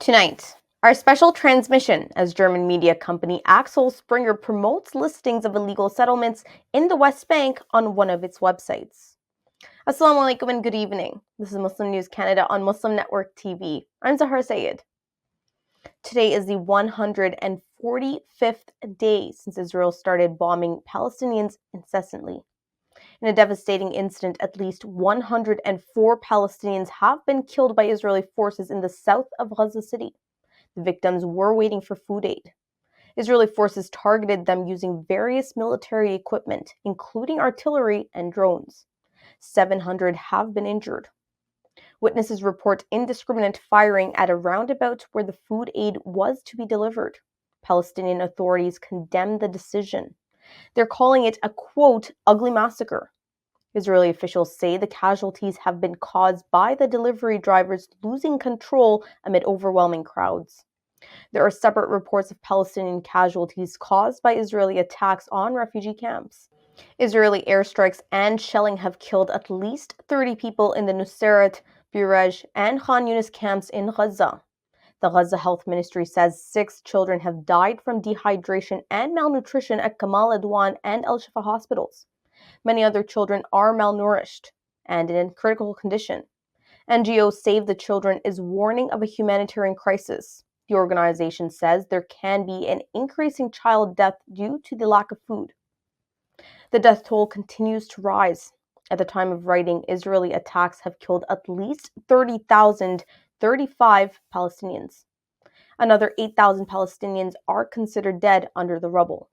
Tonight, our special transmission as German media company Axel promotes listings of illegal settlements in the West Bank on one of its websites. Assalamu alaikum and good evening. This is Muslim News Canada on Muslim Network TV. I'm Zahar Sayed. Today is the 145th day since Israel started bombing Palestinians incessantly. In a devastating incident, at least 104 Palestinians have been killed by Israeli forces in the south of Gaza City. The victims were waiting for food aid. Israeli forces targeted them using various military equipment, including artillery and drones. 700 have been injured. Witnesses report indiscriminate firing at a roundabout where the food aid was to be delivered. Palestinian authorities condemn the decision. They're calling it a, quote, ugly massacre. Israeli officials say the casualties have been caused by the delivery drivers losing control amid overwhelming crowds. There are separate reports of Palestinian casualties caused by Israeli attacks on refugee camps. Israeli airstrikes and shelling have killed at least 30 people in the Nuseirat, Burej, and Khan Yunis camps in Gaza. The Gaza Health Ministry says 6 children have died from dehydration and malnutrition at Kamal Adwan and Al Shifa hospitals. Many other children are malnourished and in critical condition. NGO Save the Children is warning of a humanitarian crisis. The organization says there can be an increasing child death due to the lack of food. The death toll continues to rise. At the time of writing, Israeli attacks have killed at least 30,035 Palestinians. Another 8,000 Palestinians are considered dead under the rubble.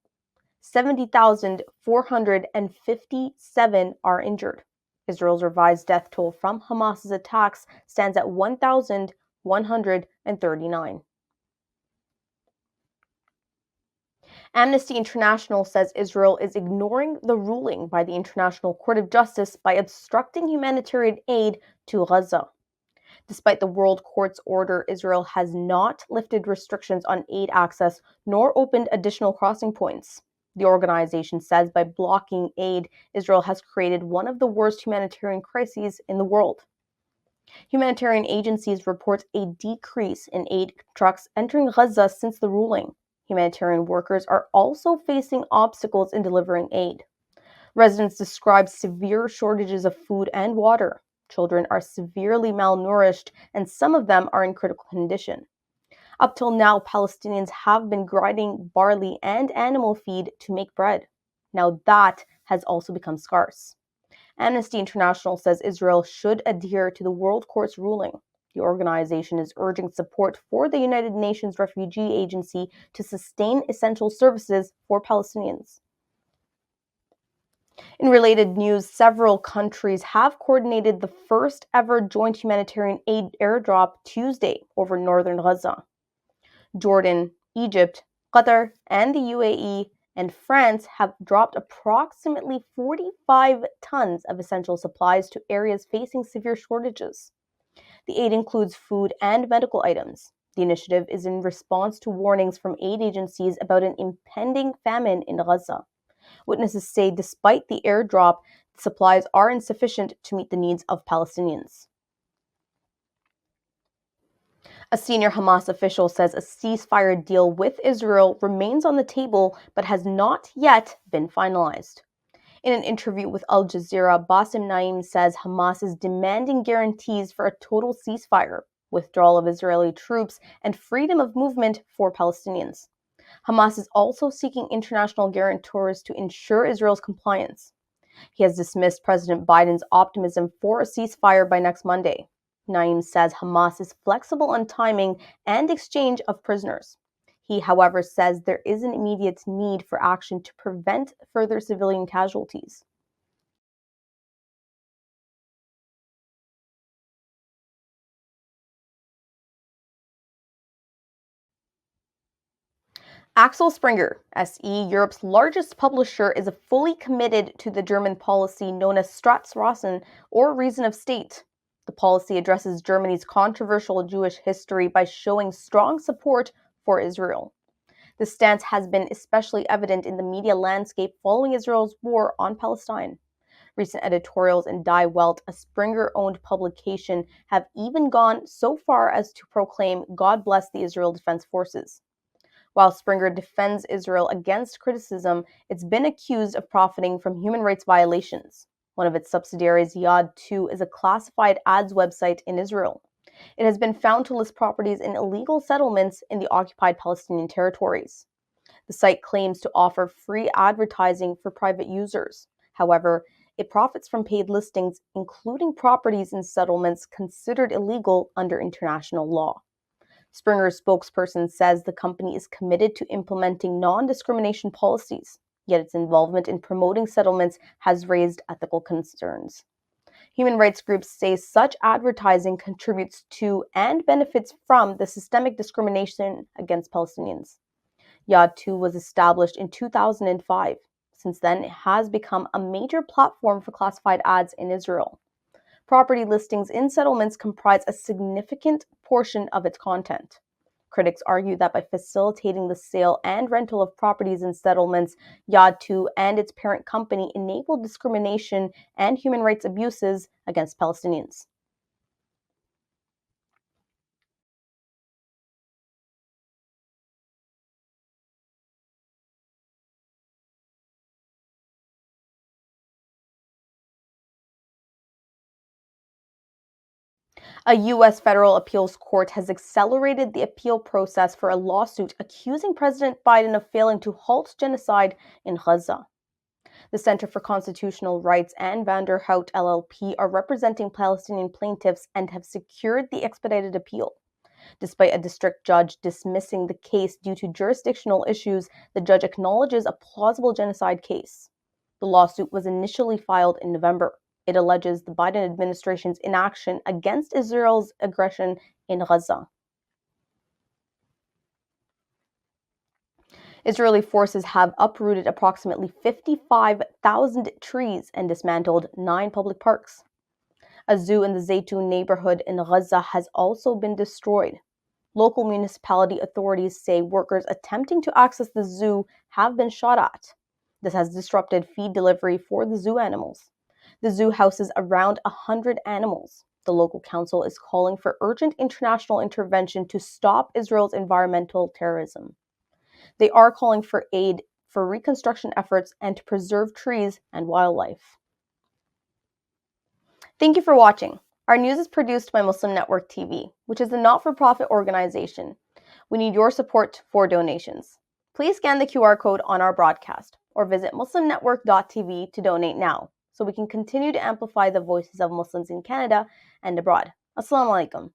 70,457 are injured. Israel's revised death toll from Hamas's attacks stands at 1,139. Amnesty International says Israel is ignoring the ruling by the International Court of Justice by obstructing humanitarian aid to Gaza. Despite the World Court's order, Israel has not lifted restrictions on aid access nor opened additional crossing points. The organization says by blocking aid, Israel has created one of the worst humanitarian crises in the world. Humanitarian agencies report a decrease in aid trucks entering Gaza since the ruling. Humanitarian workers are also facing obstacles in delivering aid. Residents describe severe shortages of food and water. Children are severely malnourished, and some of them are in critical condition. Up till now, Palestinians have been grinding barley and animal feed to make bread. Now that has also become scarce. Amnesty International says Israel should adhere to the World Court's ruling. The organization is urging support for the United Nations Refugee Agency to sustain essential services for Palestinians. In related news, several countries have coordinated the first ever joint humanitarian aid airdrop Tuesday over northern Gaza. Jordan, Egypt, Qatar, and the UAE and France have dropped approximately 45 tons of essential supplies to areas facing severe shortages. The aid includes food and medical items. The initiative is in response to warnings from aid agencies about an impending famine in Gaza. Witnesses say despite the airdrop, supplies are insufficient to meet the needs of Palestinians. A senior Hamas official says a ceasefire deal with Israel remains on the table but has not yet been finalized. In an interview with Al Jazeera, Bassem Naim says Hamas is demanding guarantees for a total ceasefire, withdrawal of Israeli troops, and freedom of movement for Palestinians. Hamas is also seeking international guarantors to ensure Israel's compliance. He has dismissed President Biden's optimism for a ceasefire by next Monday. Naim says Hamas is flexible on timing and exchange of prisoners. He, however, says there is an immediate need for action to prevent further civilian casualties. Axel Springer, SE, Europe's largest publisher, is fully committed to the German policy known as Staatsrassen, or reason of state. The policy addresses Germany's controversial Jewish history by showing strong support for Israel. This stance has been especially evident in the media landscape following Israel's war on Palestine. Recent editorials in Die Welt, a Springer-owned publication, have even gone so far as to proclaim "God bless the Israel Defense Forces." While Springer defends Israel against criticism, it's been accused of profiting from human rights violations. One of its subsidiaries, Yadou, is a classified ads website in Israel. It has been found to list properties in illegal settlements in the occupied Palestinian territories. The site claims to offer free advertising for private users. However, it profits from paid listings, including properties in settlements considered illegal under international law. Springer's spokesperson says the company is committed to implementing non-discrimination policies, yet its involvement in promoting settlements has raised ethical concerns. Human rights groups say such advertising contributes to and benefits from the systemic discrimination against Palestinians. Yadou was established in 2005. Since then, it has become a major platform for classified ads in Israel. Property listings in settlements comprise a significant portion of its content. Critics argue that by facilitating the sale and rental of properties in settlements, Yadou and its parent company enable discrimination and human rights abuses against Palestinians. A U.S. federal appeals court has accelerated the appeal process for a lawsuit accusing President Biden of failing to halt genocide in Gaza. The Center for Constitutional Rights and Vanderhout LLP are representing Palestinian plaintiffs and have secured the expedited appeal. Despite a district judge dismissing the case due to jurisdictional issues, the judge acknowledges a plausible genocide case. The lawsuit was initially filed in November. It alleges the Biden administration's inaction against Israel's aggression in Gaza. Israeli forces have uprooted approximately 55,000 trees and dismantled 9 public parks. A zoo in the Zaytun neighborhood in Gaza has also been destroyed. Local municipality authorities say workers attempting to access the zoo have been shot at. This has disrupted feed delivery for the zoo animals. The zoo houses around 100 animals. The local council is calling for urgent international intervention to stop Israel's environmental terrorism. They are calling for aid for reconstruction efforts and to preserve trees and wildlife. Thank you for watching. Our news is produced by Muslim Network TV, which is a not-for-profit organization. We need your support for donations. Please scan the QR code on our broadcast or visit muslimnetwork.tv to donate now so we can continue to amplify the voices of Muslims in Canada and abroad. Assalamu alaikum.